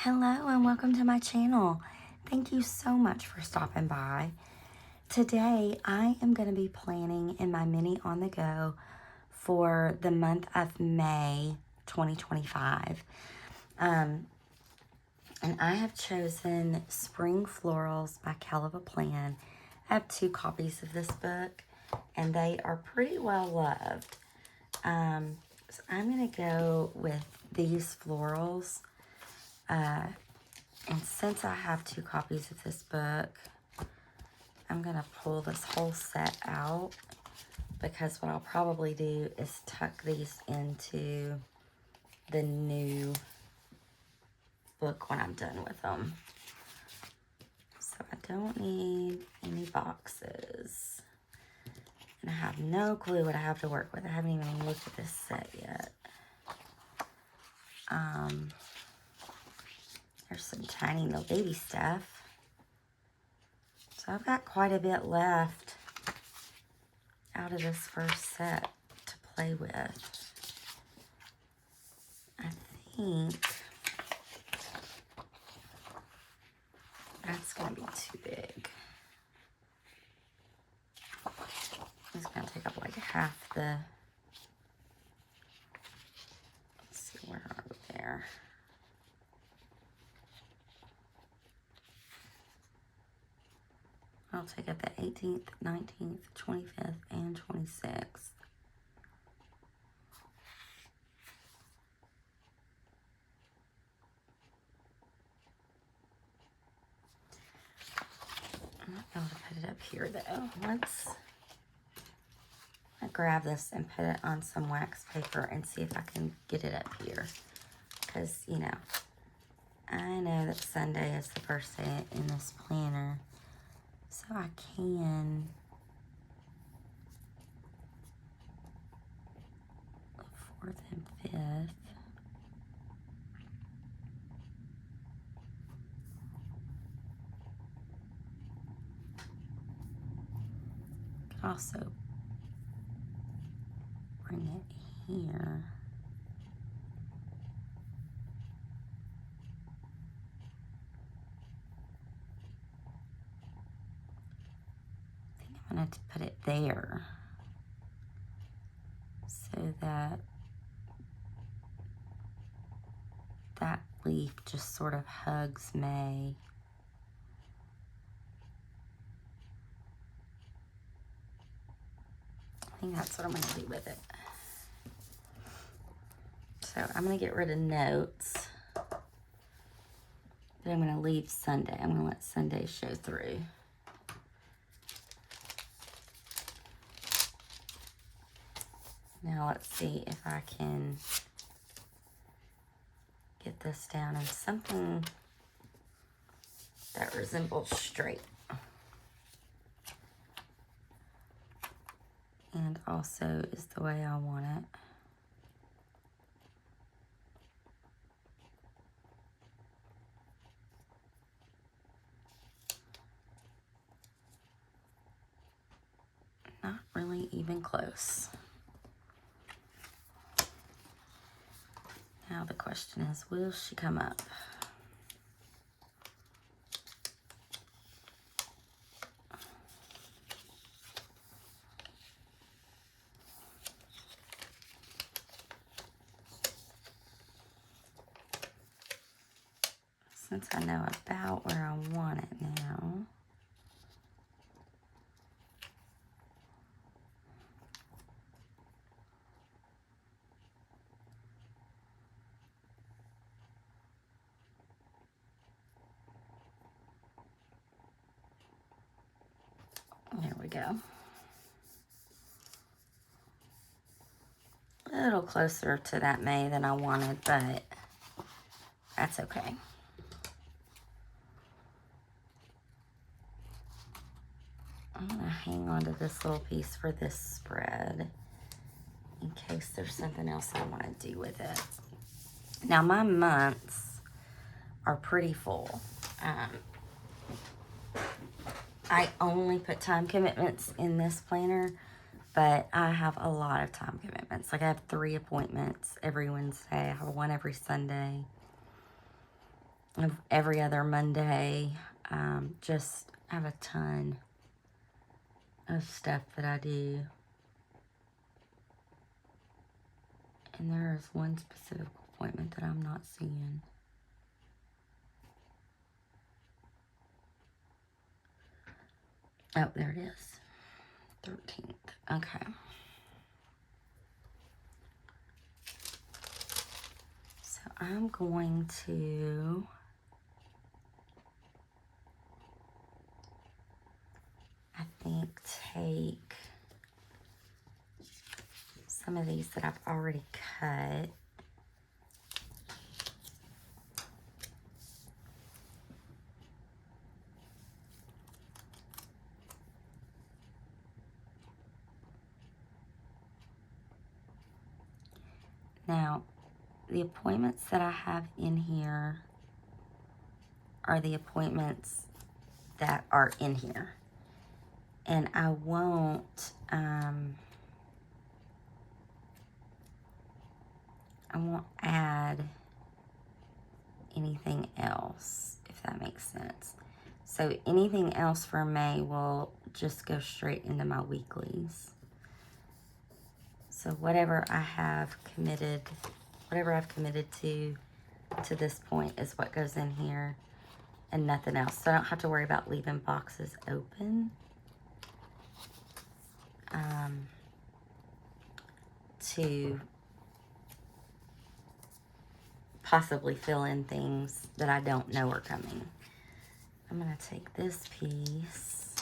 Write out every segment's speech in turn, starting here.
Hello and welcome to my channel. Thank you so much for stopping by. Today I am going to be planning in my mini on the go for the month of May 2025. And I have chosen Spring Florals by Kell of a Plan. I have 2 copies of this book and they are pretty well loved. So I'm going to go with these florals. And since I have 2 copies of this book, I'm going to pull this whole set out because what I'll probably do is tuck these into the new book when I'm done with them. So I don't need any boxes. And I have no clue what I have to work with. I haven't even looked at this set yet. There's some tiny little baby stuff. So I've got quite a bit left out of this first set to play with. I think that's going to be too big. It's going to take up like half the, let's see, where are we there? I'll take up the 18th, 19th, 25th, and 26th. I'm not able to put it up here though. Let's grab this and put it on some wax paper and see if I can get it up here. Because, you know, I know that Sunday is the first day in this planner. So I can the 4th and 5th. Could also bring it here. I think I'm going to put it there so that that leaf just sort of hugs May. I think that's what I'm going to do with it. So I'm going to get rid of notes. But I'm going to leave Sunday. I'm going to let Sunday show through. Now let's see if I can get this down in something that resembles straight. And also is the way I want it. Not really even close. Now the question is, will she come up? Since I know about where I want it now. There we go. A little closer to that May than I wanted, but that's okay. I'm going to hang on to this little piece for this spread in case there's something else I want to do with it. Now my months are pretty full. I only put time commitments in this planner, but I have a lot of time commitments. Like I have 3 appointments every Wednesday. I have one every Sunday. of every other Monday. Just have a ton of stuff that I do. And there is one specific appointment that I'm not seeing. Oh, there it is. 13th. Okay. So I'm going to take some of these that I've already cut. Now, the appointments that I have in here are the appointments that are in here. And I won't add anything else, if that makes sense. So anything else for May will just go straight into my weeklies. So whatever I've committed to this point is what goes in here and nothing else. So I don't have to worry about leaving boxes open. To possibly fill in things that I don't know are coming. I'm going to take this piece.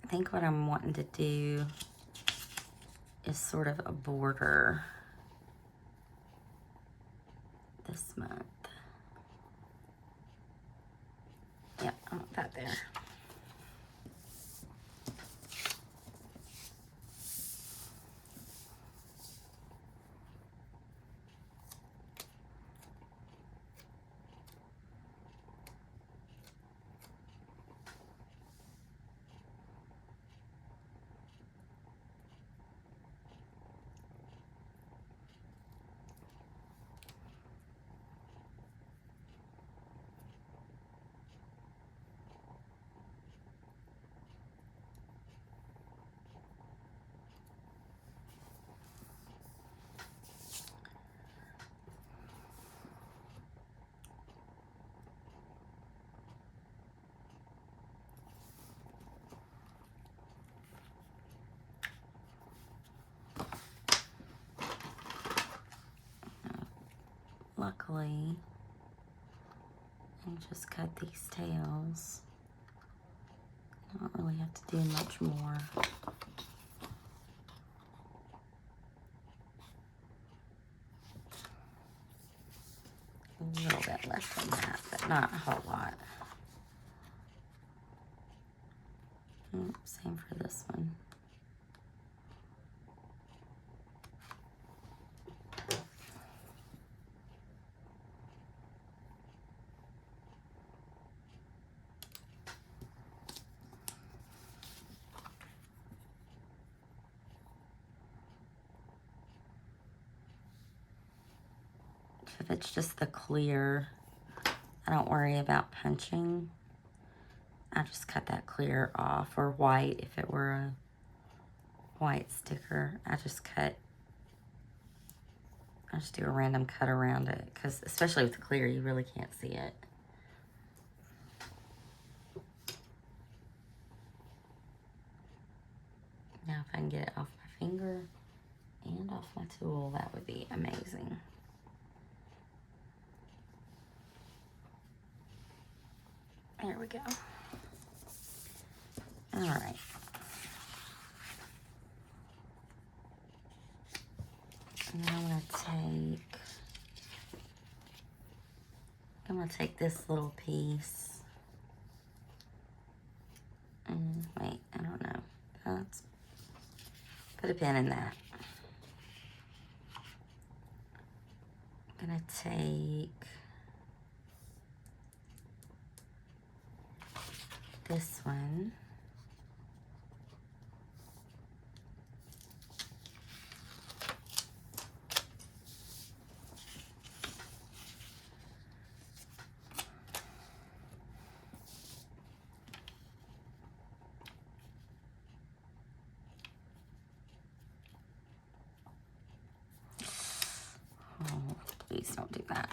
I think what I'm wanting to do is sort of a border this month. Yep, I want that there. Luckily, I just cut these tails. I don't really have to do much more. A little bit left on that, but not a whole lot. Same for this one. If it's just the clear, I don't worry about punching. I just cut that clear off, or white if it were a white sticker. I just do a random cut around it, because especially with clear, you really can't see it. Now if I can get it off my finger and off my tool, that would be amazing. There we go. All right. Now I'm gonna take this little piece. Wait, I don't know. Let's put a pin in that. I'm gonna take this one. Oh, please don't do that.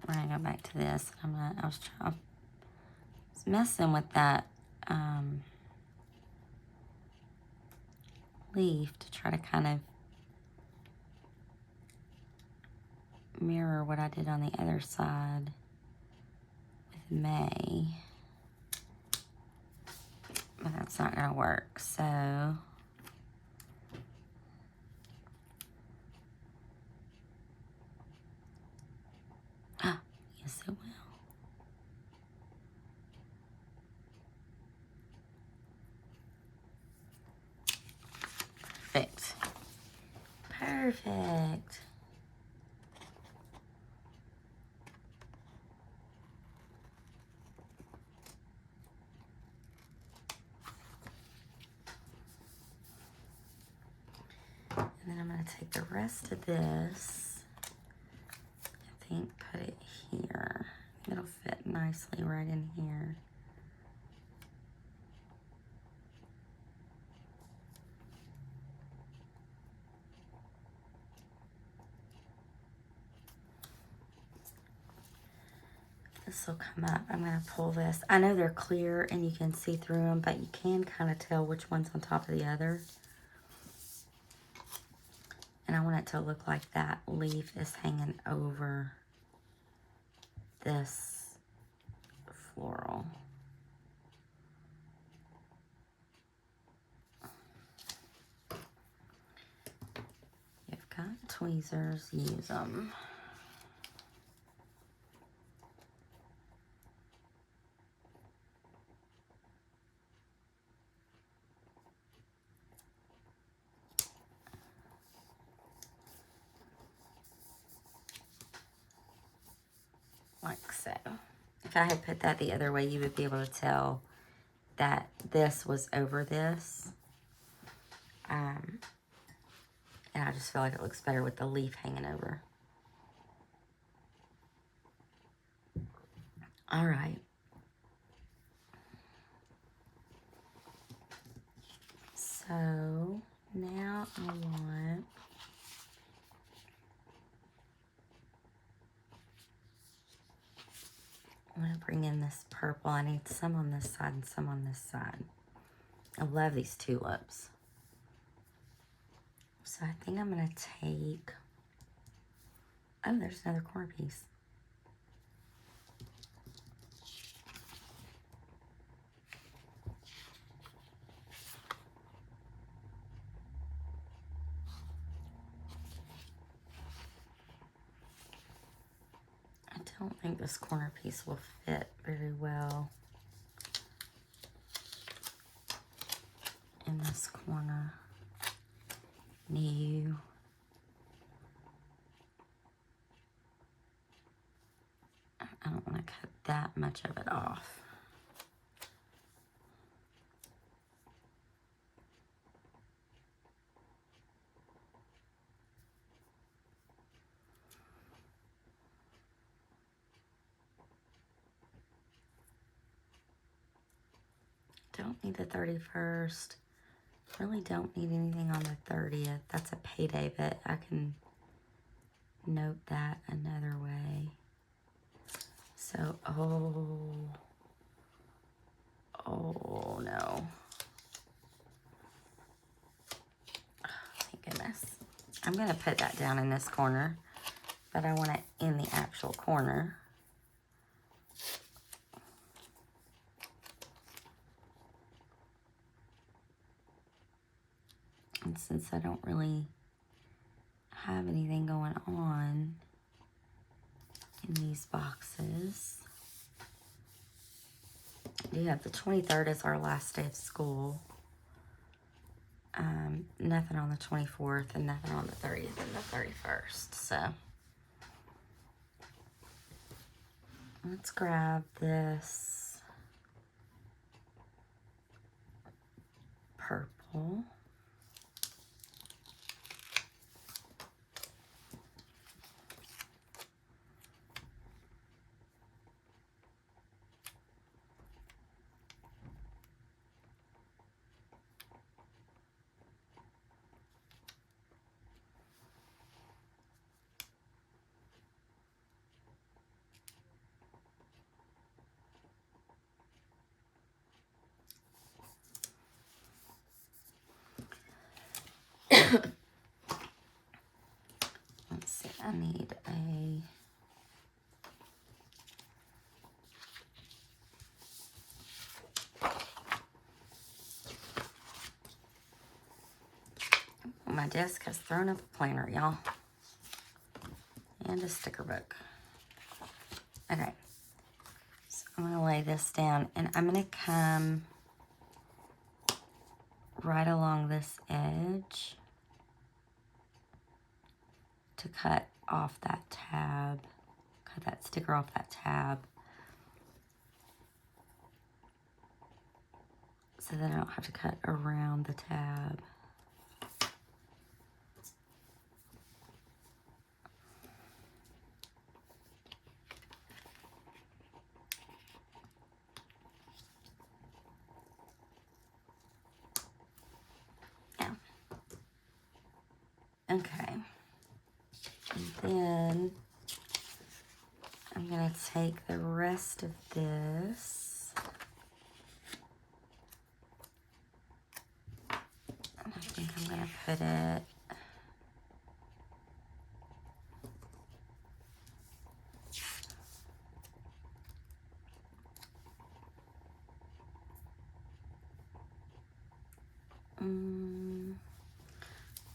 We're gonna go back to this. I was messing with that leaf to try to kind of mirror what I did on the other side with May. But that's not gonna work, so yes it will. Perfect. Perfect. And then I'm going to take the rest of this, I think, put it here. It'll fit nicely right in here. This will come up. I'm going to pull this. I know they're clear and you can see through them, but you can kind of tell which one's on top of the other. And I want it to look like that leaf is hanging over this floral. You've got tweezers, use them. Like so. If I had put that the other way, you would be able to tell that this was over this. And I just feel like it looks better with the leaf hanging over. All right. So now I'm going to bring in this purple. I need some on this side and some on this side. I love these tulips. So I think I'm going to take, oh, there's another corner piece. I don't think this corner piece will fit very well in this corner. No. I don't want to cut that much of it off. Don't need the 31st. Really don't need anything on the 30th. That's a payday, but I can note that another way. So, oh no. Oh, thank goodness. I'm going to put that down in this corner, but I want it in the actual corner. And since I don't really have anything going on in these boxes, we have the 23rd is our last day of school. Nothing on the 24th and nothing on the 30th and the 31st. So let's grab this purple. Let's see, I need a my desk has thrown up a planner, y'all. And a sticker book. Okay. So I'm going to lay this down and I'm going to come right along this edge to cut off that tab. Cut that sticker off that tab. So that I don't have to cut around the tab. Okay, and then I'm going to take the rest of this, and I think I'm going to put it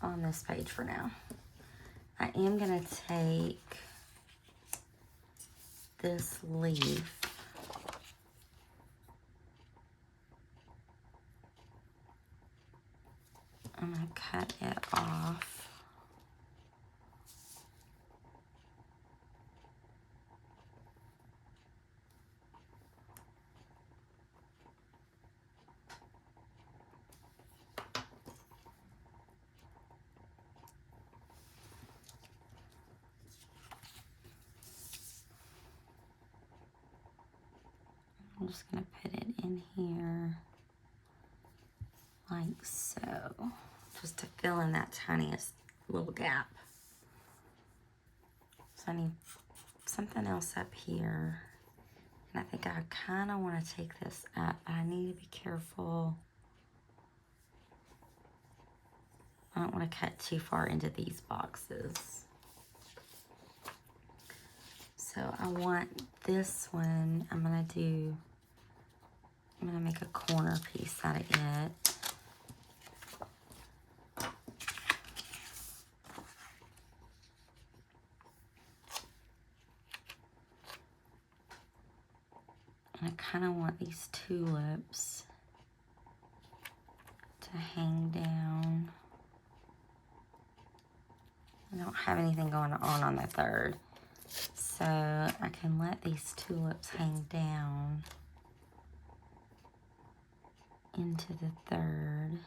on this page for now. I am going to take this leaf I'm going to cut it off. I'm just going to put it in here like so, just to fill in that tiniest little gap. So I need something else up here. And I think I kind of want to take this up, but I need to be careful. I don't want to cut too far into these boxes. So I want this one, I'm going to make a corner piece out of it. And I kind of want these tulips to hang down. I don't have anything going on the third. So I can let these tulips hang down into the third.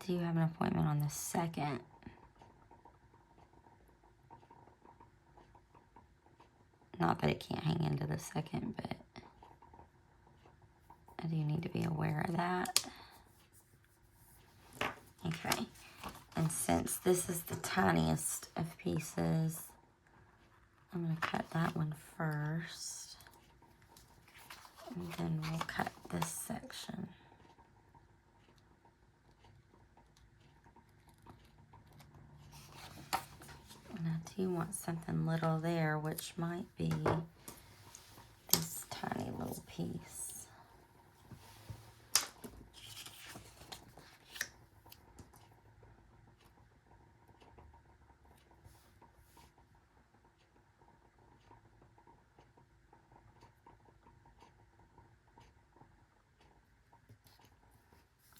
Do you have an appointment on the second? Not that it can't hang into the second, but I do need to be aware of that. Okay, and since this is the tiniest of pieces, I'm going to cut that one first, and then we'll cut this section. And I do want something little there, which might be this tiny little piece.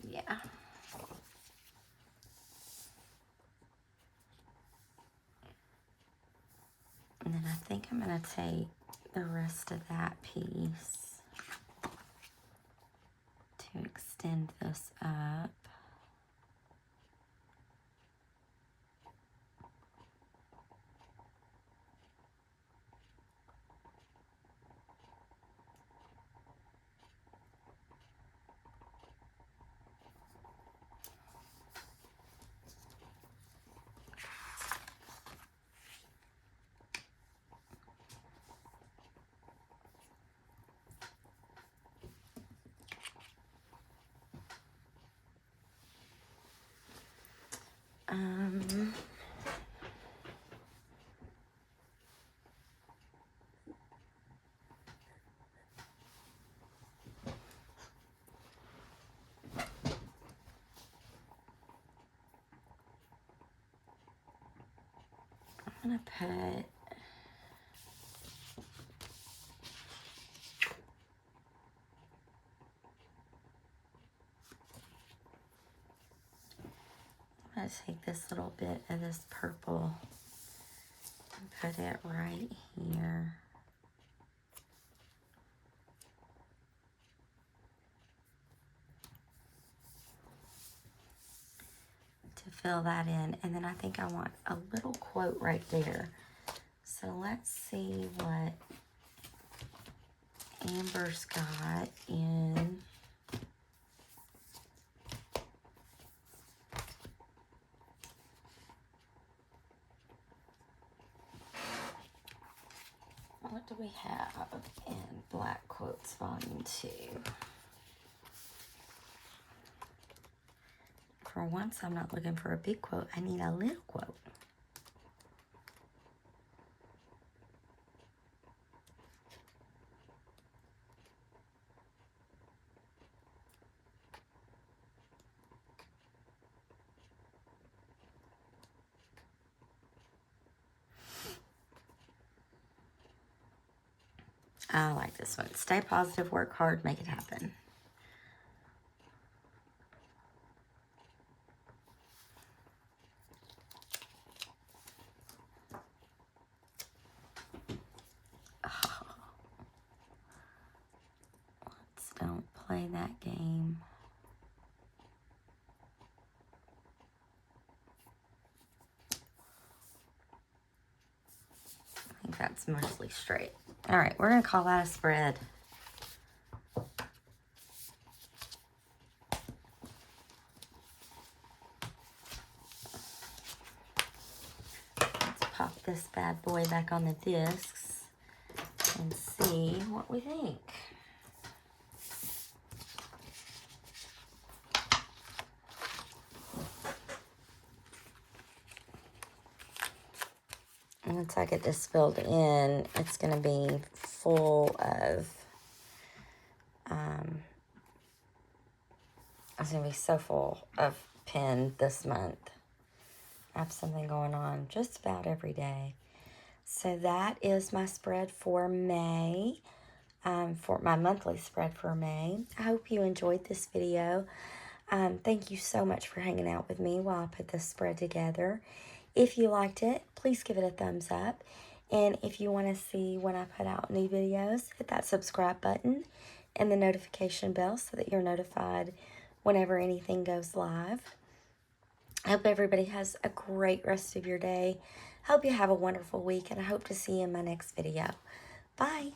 Yeah. And then I think I'm going to take the rest of that piece to extend this up. I'm going to put I'm going to take this little bit of this purple and put it right here. To fill that in. And then I think I want a little quote right there. So let's see what Amber's got in what do we have in Black Quotes Volume 2? For once, I'm not looking for a big quote. I need a little quote. I like this one. Stay positive, work hard, make it happen. Oh, let's don't play that game. I think that's mostly straight. All right, we're going to call that a spread. Let's pop this bad boy back on the discs and see what we think. Once I get this filled in, it's going to be full of, it's going to be so full of pen this month. I have something going on just about every day. So that is my spread for May, for my monthly spread for May. I hope you enjoyed this video. Thank you so much for hanging out with me while I put this spread together. If you liked it, please give it a thumbs up. And if you want to see when I put out new videos, hit that subscribe button and the notification bell so that you're notified whenever anything goes live. I hope everybody has a great rest of your day. Hope you have a wonderful week, and I hope to see you in my next video. Bye.